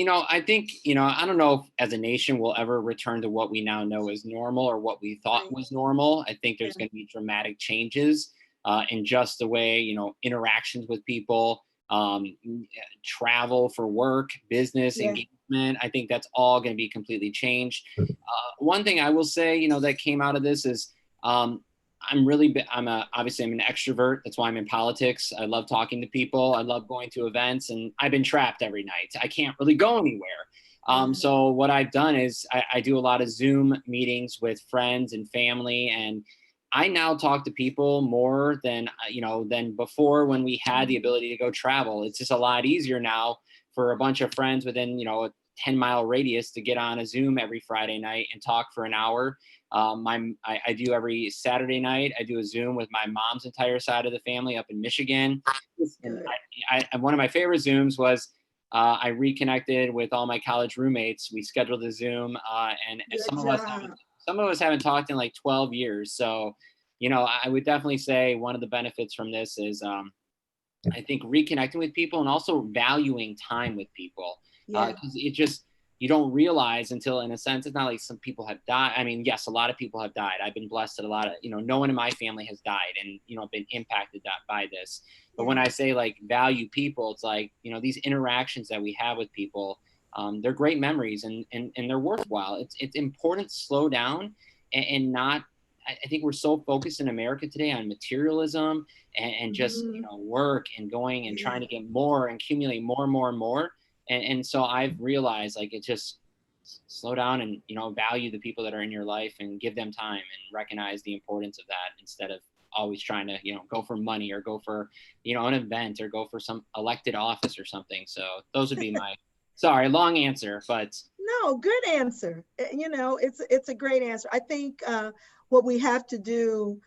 [SPEAKER 3] I think, I don't know if as a nation we'll ever return to what we now know as normal or what we thought was normal. I think there's going to be dramatic changes in just the way, interactions with people, travel for work, business, engagement. I think that's all going to be completely changed. One thing I will say, that came out of this is obviously I'm an extrovert. That's why I'm in politics. I love talking to people. I love going to events, and I've been trapped every night. I can't really go anywhere. So what I've done is I do a lot of Zoom meetings with friends and family, and I now talk to people more than before when we had the ability to go travel. It's just a lot easier now for a bunch of friends within, a 10-mile radius to get on a Zoom every Friday night and talk for an hour. I do every Saturday night. I do a Zoom with my mom's entire side of the family up in Michigan. And one of my favorite Zooms was I reconnected with all my college roommates. We scheduled a Zoom, and some of us haven't talked in like 12 years. So, I would definitely say one of the benefits from this is I think reconnecting with people and also valuing time with people. Because you don't realize until, in a sense, it's not like some people have died. I mean, yes, a lot of people have died. I've been blessed that a lot of, no one in my family has died and, been impacted by this. But when I say like value people, it's like, these interactions that we have with people, they're great memories and they're worthwhile. It's important to slow down and not, I think we're so focused in America today on materialism and just, you know, work and going and trying to get more and accumulate more and more and more. And so I've realized, like, it just slow down and, you know, value the people that are in your life and give them time and recognize the importance of that instead of always trying to, you know, go for money or go for, you know, an event or go for some elected office or something. So those would be my, sorry, long answer, but.
[SPEAKER 1] No, good answer. You know, it's a great answer. I think what we have to do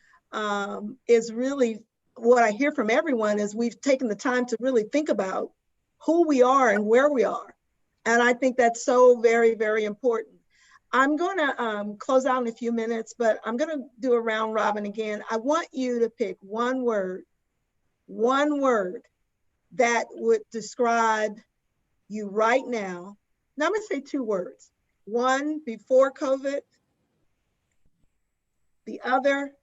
[SPEAKER 1] is really, what I hear from everyone is we've taken the time to really think about who we are and where we are. And I think that's so very, very important. I'm going to close out in a few minutes, but I'm going to do a round robin again. I want you to pick one word that would describe you right now. Now I'm going to say two words. One, before COVID. The other,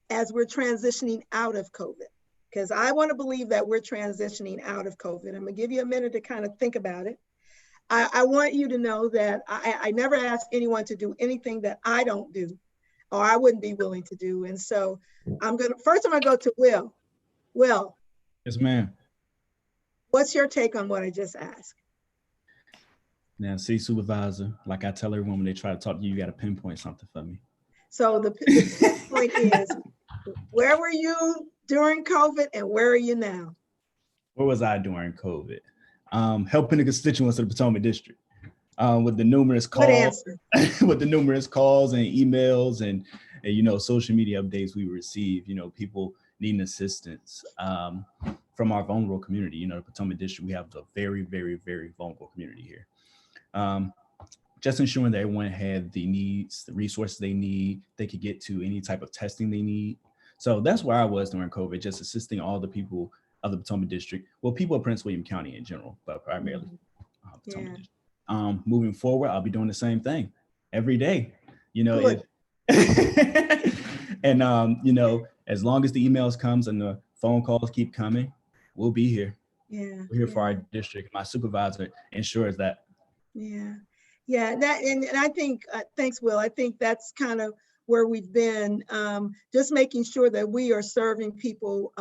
[SPEAKER 1] as we're transitioning out of COVID. Because I want to believe that we're transitioning out of COVID. I'm going to give you a minute to kind of think about it. I want you to know that I never ask anyone to do anything that I don't do or I wouldn't be willing to do. And so first I'm going to go to Will. Will.
[SPEAKER 2] Yes, ma'am.
[SPEAKER 1] What's your take on what I just asked?
[SPEAKER 2] Now, see, Supervisor, like I tell everyone when they try to talk to you, you got to pinpoint something for me. So
[SPEAKER 1] the point is, where were you during COVID and where are you now?
[SPEAKER 2] Where was I during COVID? Helping the constituents of the Potomac District with the numerous calls, with the numerous calls and emails and you know, social media updates we receive. You know, people needing assistance from our vulnerable community. You know, the Potomac District, we have a very, very, very vulnerable community here. Just ensuring that everyone had the needs, the resources they need, they could get to any type of testing they need. So that's where I was during COVID, just assisting all the people of the Potomac District, well, people of Prince William County in general, but primarily Potomac District. Moving forward, I'll be doing the same thing every day, you know, and you know, as long as the emails comes and the phone calls keep coming, we'll be here. We're here for our district. My supervisor ensures that.
[SPEAKER 1] And I think, thanks, Will. I think that's kind of where we've been, just making sure that we are serving people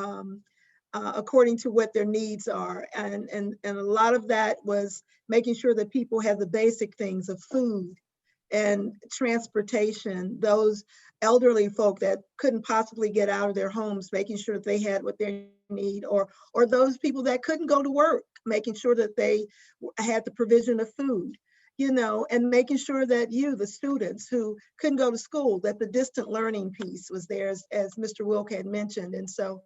[SPEAKER 1] according to what their needs are. And a lot of that was making sure that people have the basic things of food and transportation, those elderly folk that couldn't possibly get out of their homes, making sure that they had what they need, or those people that couldn't go to work, making sure that they had the provision of food, you know, and making sure that the students who couldn't go to school, that the distant learning piece was there, as Mr. Wilk had mentioned. And so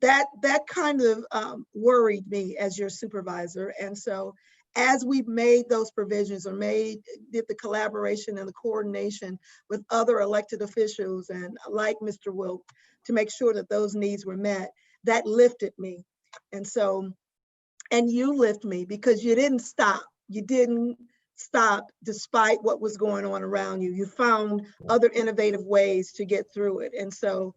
[SPEAKER 1] that kind of worried me as your supervisor. And so as we've made those provisions or did the collaboration and the coordination with other elected officials and like Mr. Wilk to make sure that those needs were met, that lifted me. And so, and you lift me because you didn't stop. You didn't stop despite what was going on around you. You found other innovative ways to get through it. And so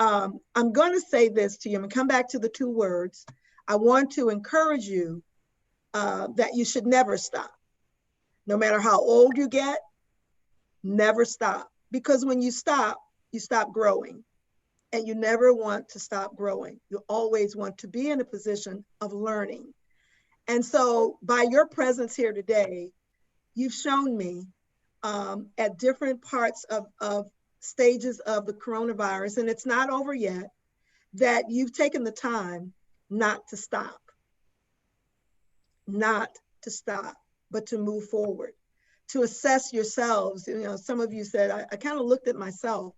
[SPEAKER 1] I'm going to say this to you. I'm going to come back to the two words. I want to encourage you that you should never stop. No matter how old you get, never stop. Because when you stop growing. And you never want to stop growing. You always want to be in a position of learning. And so by your presence here today, you've shown me at different parts of stages of the coronavirus, and it's not over yet, that you've taken the time not to stop, but to move forward, to assess yourselves. You know, some of you said, I kind of looked at myself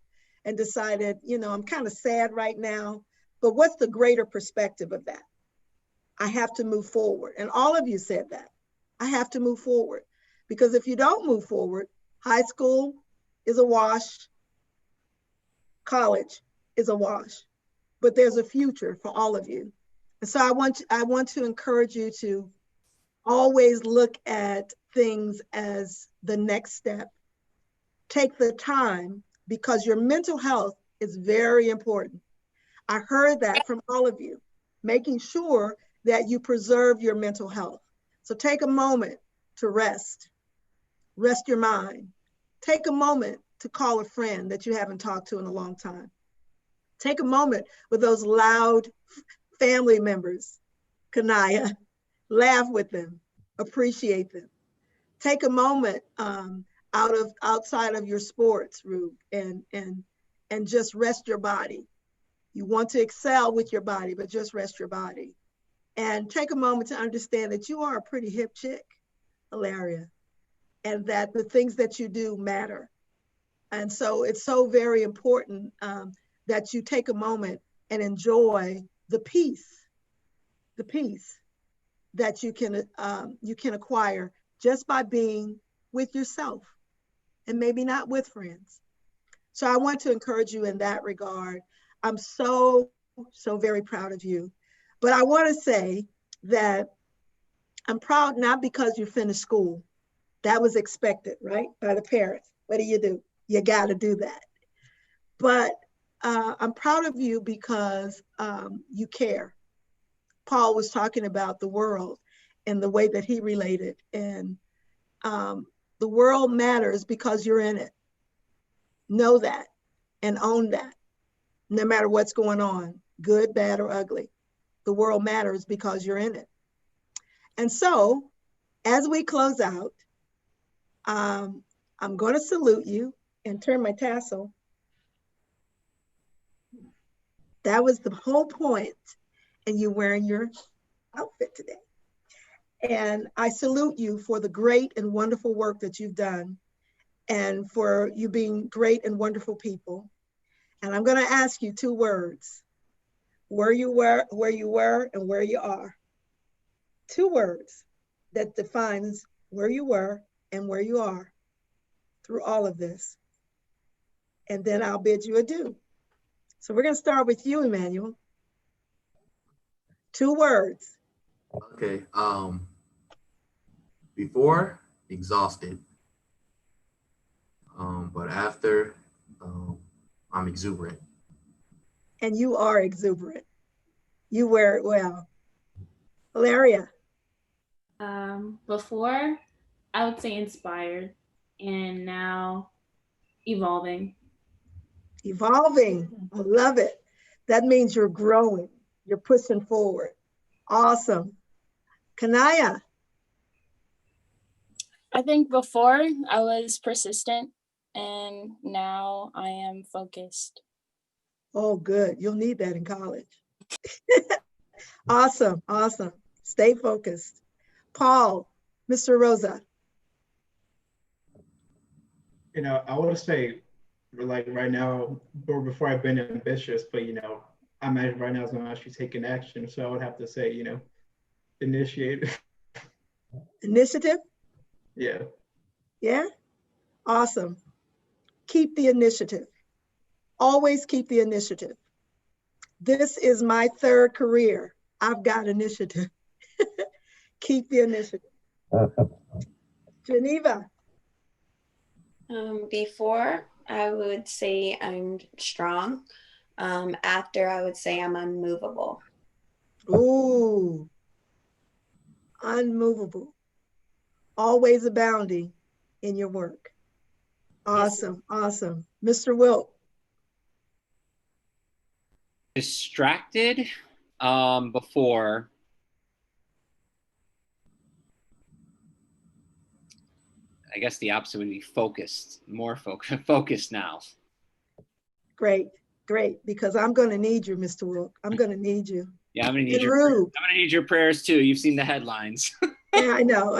[SPEAKER 1] and decided, you know, I'm kind of sad right now, but what's the greater perspective of that? I have to move forward. And all of you said that. I have to move forward. Because if you don't move forward, high school is a wash, college is a wash, but there's a future for all of you. And so I want to encourage you to always look at things as the next step. Take the time, because your mental health is very important. I heard that from all of you, making sure that you preserve your mental health. So take a moment to rest your mind. Take a moment to call a friend that you haven't talked to in a long time. Take a moment with those loud family members, Kanaya, laugh with them, appreciate them. Take a moment outside of your sports, Rube, and just rest your body. You want to excel with your body, but just rest your body. And take a moment to understand that you are a pretty hip chick, Hilaria, and that the things that you do matter. And so it's so very important that you take a moment and enjoy the peace that you can acquire just by being with yourself and maybe not with friends. So I want to encourage you in that regard. I'm so very proud of you. But I want to say that I'm proud not because you finished school. That was expected, right? By the parents. What do? You got to do that. But I'm proud of you because you care. Paul was talking about the world and the way that he related. And the world matters because you're in it. Know that and own that, no matter what's going on, good, bad, or ugly. The world matters because you're in it. And so, as we close out, I'm going to salute you and turn my tassel. That was the whole point, and you're wearing your outfit today. And I salute you for the great and wonderful work that you've done and for you being great and wonderful people. And I'm going to ask you 2 words. Where you were, and where you are. 2 words that defines where you were and where you are through all of this. And then I'll bid you adieu. So we're going to start with you, Emmanuel. 2 words.
[SPEAKER 9] Okay. Before, exhausted. But after, I'm exuberant.
[SPEAKER 1] And you are exuberant. You wear it well. Hilaria.
[SPEAKER 4] Before, I would say inspired, and now evolving.
[SPEAKER 1] Evolving. I love it. That means you're growing. You're pushing forward. Awesome. Kanaya.
[SPEAKER 7] I think before I was persistent and now I am focused.
[SPEAKER 1] Oh, good. You'll need that in college. Awesome. Awesome. Stay focused. Paul, Mr. Rosa.
[SPEAKER 5] You know, I want to say, like right now, or before I've been ambitious, but you know, I'm at right now is not actually taking action. So I would have to say, you know, initiate.
[SPEAKER 1] Initiative?
[SPEAKER 5] Yeah.
[SPEAKER 1] Yeah? Awesome. Keep the initiative. Always keep the initiative. This is my 3rd career. I've got initiative. Keep the initiative. Geneva.
[SPEAKER 8] Before, I would say I'm strong. After, I would say I'm unmovable.
[SPEAKER 1] Ooh. Unmovable. Always abounding in your work. Awesome. Awesome. Mr. Wilk.
[SPEAKER 3] Distracted before. I guess the opposite would be focused, more focused now.
[SPEAKER 1] Great, great, because I'm going to need you, Mr. Wilk. I'm going to need you.
[SPEAKER 3] Yeah, I'm gonna need
[SPEAKER 1] I'm
[SPEAKER 3] gonna need your prayers too. You've seen the headlines.
[SPEAKER 1] Yeah, I know.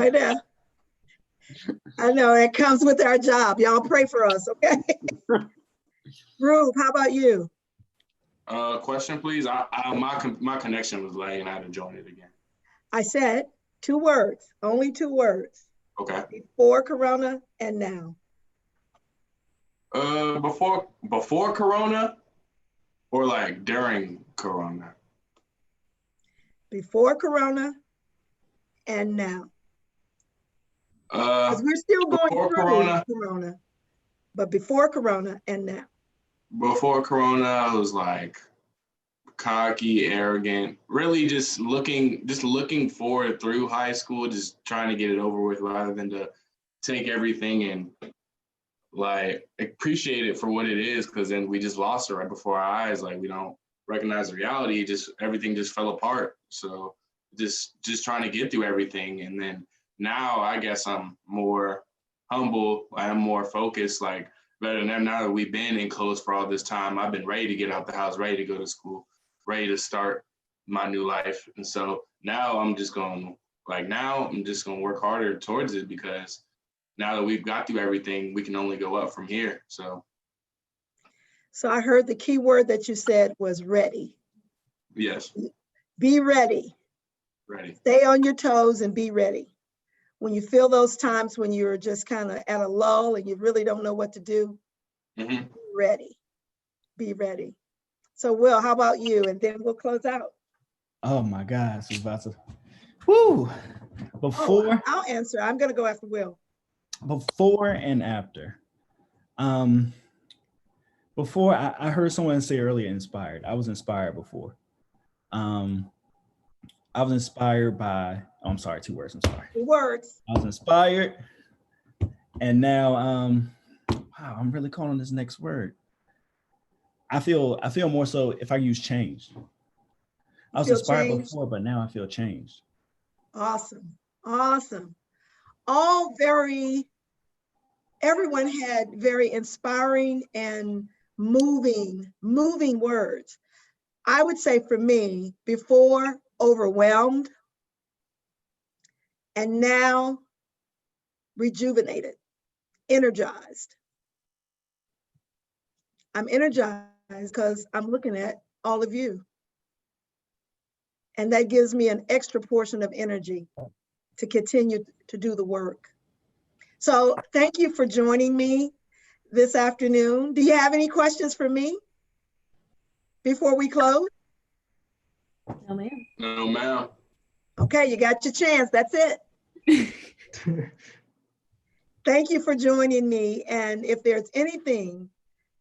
[SPEAKER 1] It comes with our job. Y'all pray for us, okay? Rube, how about you?
[SPEAKER 6] Question, please. My connection was lagging. I had to join it again.
[SPEAKER 1] I said 2 words, only 2 words.
[SPEAKER 6] Okay.
[SPEAKER 1] Before Corona and now.
[SPEAKER 6] Before Corona, or like during Corona?
[SPEAKER 1] Before Corona and now. Because we're still going through Corona, but before Corona and now.
[SPEAKER 6] Before Corona, I was like cocky, arrogant, really just looking forward through high school, just trying to get it over with rather than to take everything and like appreciate it for what it is, because then we just lost it right before our eyes. Like we don't recognize the reality. Just everything just fell apart. So just trying to get through everything. And then now I guess I'm more humble. I'm more focused. Like better than now that we've been enclosed for all this time, I've been ready to get out the house, ready to go to school, ready to start my new life. And so now I'm just going to work harder towards it, because now that we've got through everything, we can only go up from here. So
[SPEAKER 1] I heard the key word that you said was ready.
[SPEAKER 6] yes.
[SPEAKER 1] Be ready.
[SPEAKER 6] Ready.
[SPEAKER 1] Stay on your toes and be ready. When you feel those times when you're just kind of at a lull and you really don't know what to do,
[SPEAKER 6] Mm-hmm.
[SPEAKER 1] be ready. Be ready. So Will, how about you? And then we'll close out.
[SPEAKER 2] Oh my God, Supervisor. Woo! Before,
[SPEAKER 1] I'll answer. I'm going to go after Will.
[SPEAKER 2] Before and after. Before, I heard someone say earlier, inspired. I was inspired before. I was inspired by, I'm sorry, 2 words, I'm sorry.
[SPEAKER 1] 2 words.
[SPEAKER 2] I was inspired. And now, wow, I'm really calling this next word. I feel more so if I use changed. I was inspired before, but now I feel changed.
[SPEAKER 1] Awesome. Awesome. Everyone had very inspiring and moving words. I would say for me, before, overwhelmed, and now rejuvenated, energized. I'm energized because I'm looking at all of you. And that gives me an extra portion of energy to continue to do the work. So thank you for joining me this afternoon. Do you have any questions for me before we close?
[SPEAKER 4] No, ma'am.
[SPEAKER 6] No, ma'am.
[SPEAKER 1] Okay, you got your chance. That's it. Thank you for joining me. And if there's anything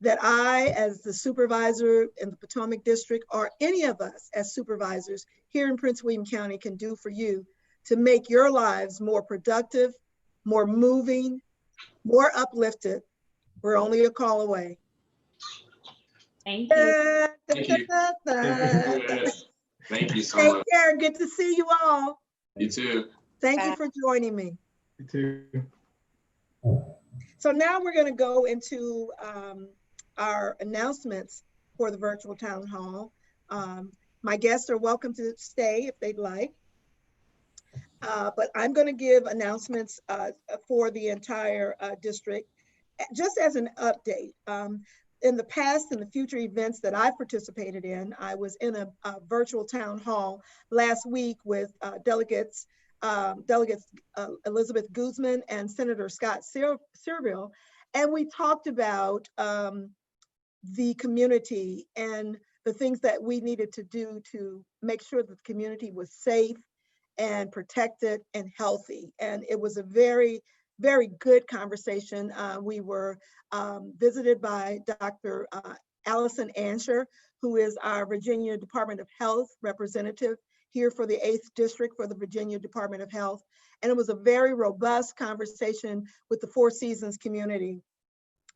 [SPEAKER 1] that I, as the supervisor in the Potomac District, or any of us as supervisors here in Prince William County can do for you to make your lives more productive, more moving, more uplifted, we're only a call away.
[SPEAKER 4] Thank you.
[SPEAKER 6] Thank you. Thank you so
[SPEAKER 1] Take
[SPEAKER 6] much.
[SPEAKER 1] care. Good to see you all.
[SPEAKER 6] You too.
[SPEAKER 1] Thank you for joining me.
[SPEAKER 5] You too.
[SPEAKER 1] So now we're going to go into our announcements for the virtual town hall. My guests are welcome to stay if they'd like. But I'm going to give announcements for the entire district, just as an update. In the past and the future events that I participated in, I was in a virtual town hall last week with delegates Elizabeth Guzman and Senator Scott Serville, and we talked about the community and the things that we needed to do to make sure that the community was safe and protected and healthy. And it was a very, very good conversation. We were visited by Dr. Allison Ansher, who is our Virginia Department of Health representative here for the 8th District for the Virginia Department of Health. And it was a very robust conversation with the Four Seasons community.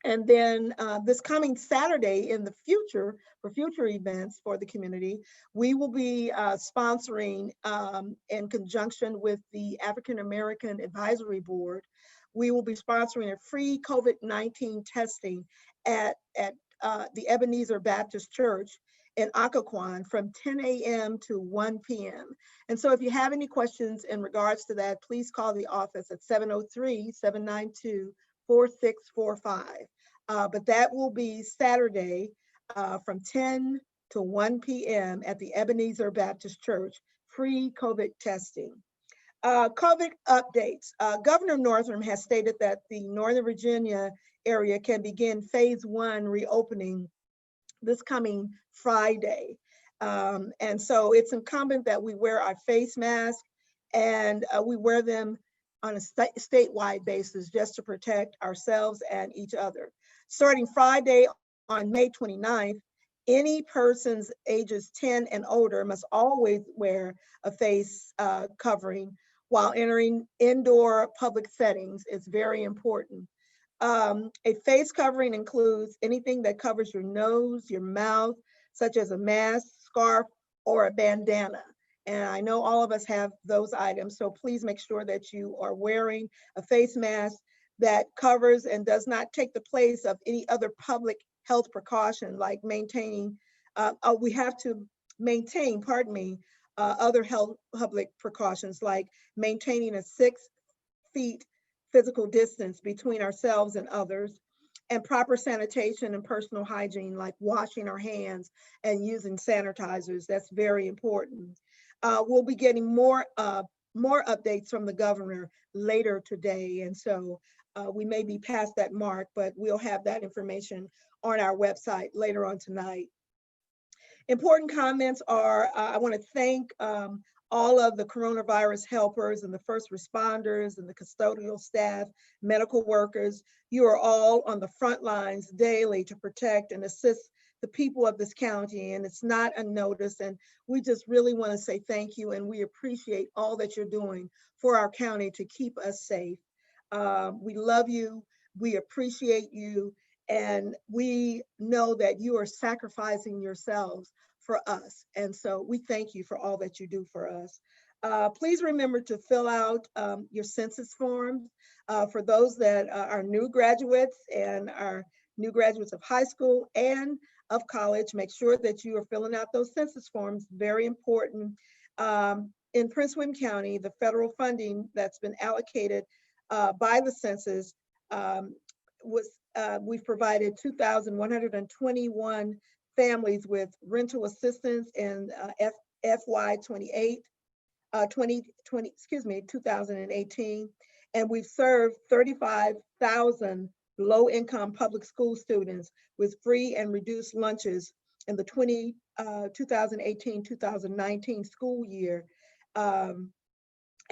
[SPEAKER 1] And then this coming Saturday in the future, for future events for the community, we will be sponsoring in conjunction with the African American Advisory Board, we will be sponsoring a free COVID-19 testing at the Ebenezer Baptist Church in Occoquan from 10 a.m. to 1 p.m. And so if you have any questions in regards to that, please call the office at 703-792-4645. But that will be Saturday from 10 to 1 p.m. at the Ebenezer Baptist Church, free COVID testing. COVID updates. Governor Northam has stated that the Northern Virginia area can begin phase 1 reopening this coming Friday. And so it's incumbent that we wear our face mask and we wear them on a statewide basis just to protect ourselves and each other. Starting Friday on May 29th, any persons ages 10 and older must always wear a face covering while entering indoor public settings. It's very important. A face covering includes anything that covers your nose, your mouth, such as a mask, scarf, or a bandana. And I know all of us have those items, so please make sure that you are wearing a face mask that covers and does not take the place of any other public health precaution, like maintaining, we have to maintain, pardon me, other health public precautions, like maintaining a 6 feet physical distance between ourselves and others, and proper sanitation and personal hygiene, like washing our hands and using sanitizers. That's very important. We'll be getting more updates from the governor later today. And so we may be past that mark, but we'll have that information on our website later on tonight. Important comments are, I want to thank all of the coronavirus helpers and the first responders and the custodial staff, medical workers. You are all on the front lines daily to protect and assist the people of this county, and it's not unnoticed. And we just really want to say thank you, and we appreciate all that you're doing for our county to keep us safe. We love you, we appreciate you, and we know that you are sacrificing yourselves for us. And so we thank you for all that you do for us. Please remember to fill out your census forms for those that are new graduates and are new graduates of high school and of college. Make sure that you are filling out those census forms, very important. In Prince William County, the federal funding that's been allocated by the census we've provided 2,121 families with rental assistance in FY 2018, and we've served 35,000 low-income public school students with free and reduced lunches in the 2018-2019 school year, and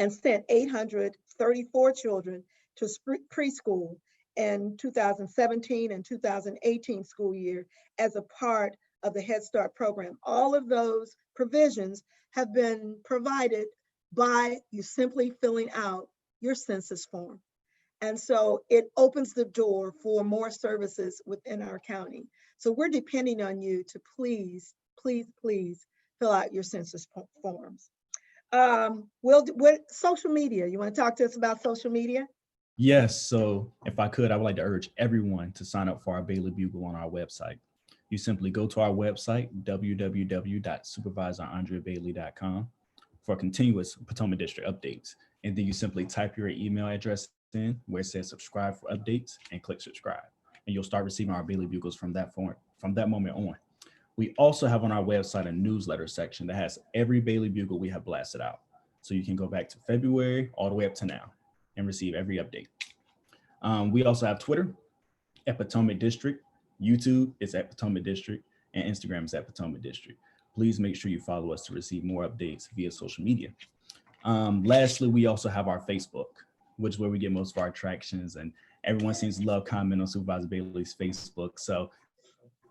[SPEAKER 1] sent 834 children to preschool in 2017 and 2018 school year as a part of the Head Start program. All of those provisions have been provided by you simply filling out your census form. And so it opens the door for more services within our county. So we're depending on you to please, please, please fill out your census forms. What social media? You want to talk to us about social media?
[SPEAKER 2] Yes, so if I could, I would like to urge everyone to sign up for our Bailey Bugle on our website. You simply go to our website, www.supervisorandreabailey.com, for continuous Potomac District updates. And then you simply type your email address in where it says subscribe for updates and click subscribe. And you'll start receiving our Bailey Bugles from that moment on. We also have on our website a newsletter section that has every Bailey Bugle we have blasted out. So you can go back to February all the way up to now and receive every update. We also have Twitter at Potomac District, YouTube is at Potomac District, and Instagram is at Potomac District. Please make sure you follow us to receive more updates via social media. Lastly, we also have our Facebook, which is where we get most of our attractions, and everyone seems to love commenting on Supervisor Bailey's Facebook. So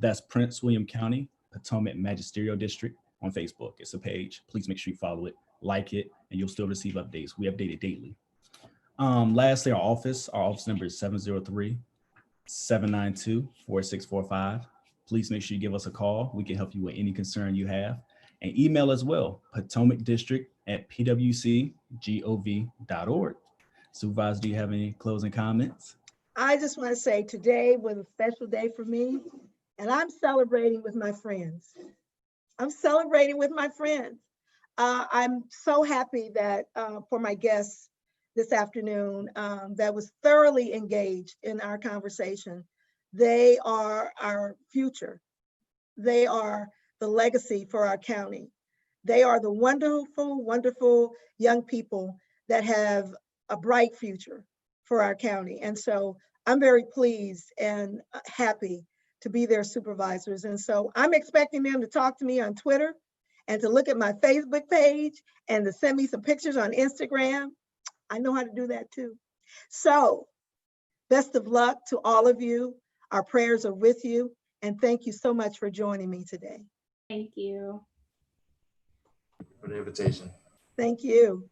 [SPEAKER 2] that's Prince William County, Potomac Magisterial District on Facebook. It's a page. Please make sure you follow it, like it, and you'll still receive updates. We update it daily. Lastly, our office number is 703-792-4645. Please make sure you give us a call. We can help you with any concern you have. And email as well, potomacdistrict@pwcgov.org. Supervisor, do you have any closing comments?
[SPEAKER 1] I just want to say today was a special day for me, and I'm celebrating with my friends. I'm celebrating with my friends. I'm so happy that for my guests this afternoon that was thoroughly engaged in our conversation. They are our future. They are the legacy for our county. They are the wonderful, wonderful young people that have a bright future for our county. And so I'm very pleased and happy to be their supervisors. And so I'm expecting them to talk to me on Twitter and to look at my Facebook page and to send me some pictures on Instagram. I know how to do that too. So best of luck to all of you. Our prayers are with you. And thank you so much for joining me today.
[SPEAKER 4] Thank you.
[SPEAKER 9] For the invitation.
[SPEAKER 1] Thank you.